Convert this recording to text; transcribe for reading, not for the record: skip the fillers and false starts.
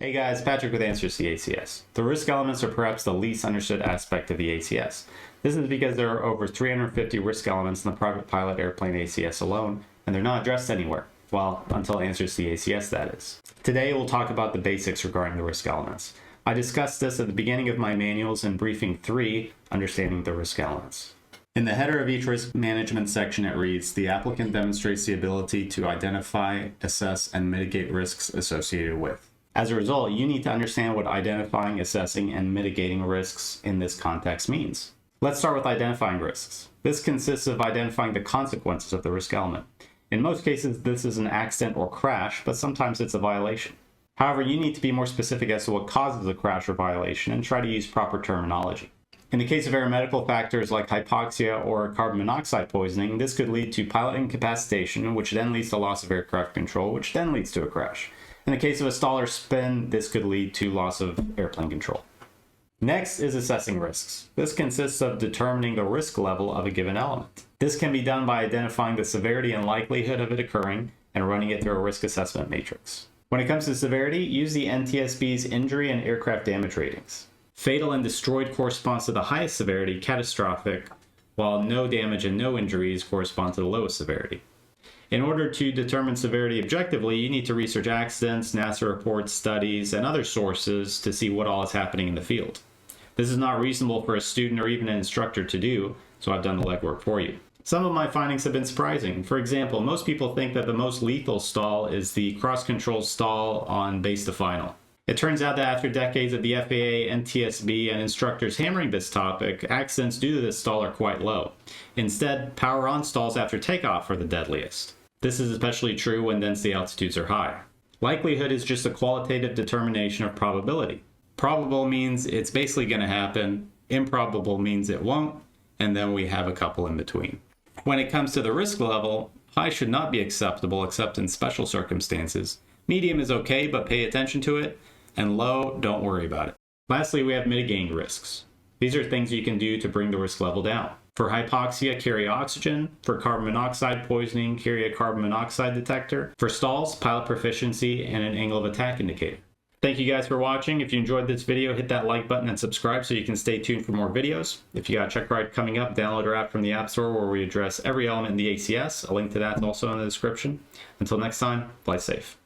Hey guys, Patrick with Answers to the ACS. The risk elements are perhaps the least understood aspect of the ACS. This is because there are over 350 risk elements in the private pilot airplane ACS alone, and they're not addressed anywhere. Well, until Answers to the ACS, that is. Today we'll talk about the basics regarding the risk elements. I discussed this at the beginning of my manuals in Briefing 3, Understanding the Risk Elements. In the header of each risk management section it reads, the applicant demonstrates the ability to identify, assess, and mitigate risks associated with. As a result, you need to understand what identifying, assessing, and mitigating risks in this context means. Let's start with identifying risks. This consists of identifying the consequences of the risk element. In most cases, this is an accident or crash, but sometimes it's a violation. However, you need to be more specific as to what causes a crash or violation and try to use proper terminology. In the case of aeromedical factors like hypoxia or carbon monoxide poisoning, this could lead to pilot incapacitation, which then leads to loss of aircraft control, which then leads to a crash. In the case of a stall or spin, this could lead to loss of airplane control. Next is assessing risks. This consists of determining the risk level of a given element. This can be done by identifying the severity and likelihood of it occurring and running it through a risk assessment matrix. When it comes to severity, use the NTSB's injury and aircraft damage ratings. Fatal and destroyed corresponds to the highest severity, catastrophic, while no damage and no injuries correspond to the lowest severity. In order to determine severity objectively, you need to research accidents, NASA reports, studies, and other sources to see what all is happening in the field. This is not reasonable for a student or even an instructor to do, so I've done the legwork for you. Some of my findings have been surprising. For example, most people think that the most lethal stall is the cross-control stall on base to final. It turns out that after decades of the FAA, NTSB, and instructors hammering this topic, accidents due to this stall are quite low. Instead, power-on stalls after takeoff are the deadliest. This is especially true when density altitudes are high. Likelihood is just a qualitative determination of probability. Probable means it's basically going to happen, improbable means it won't, and then we have a couple in between. When it comes to the risk level, high should not be acceptable except in special circumstances. Medium is okay, but pay attention to it, and low, don't worry about it. Lastly, we have mitigating risks. These are things you can do to bring the risk level down. For hypoxia, carry oxygen. For carbon monoxide poisoning, carry a carbon monoxide detector. For stalls, pilot proficiency and an angle of attack indicator. Thank you guys for watching. If you enjoyed this video, hit that like button and subscribe so you can stay tuned for more videos. If you got a check ride coming up, download our app from the App Store where we address every element in the ACS. A link to that is also in the description. Until next time, fly safe.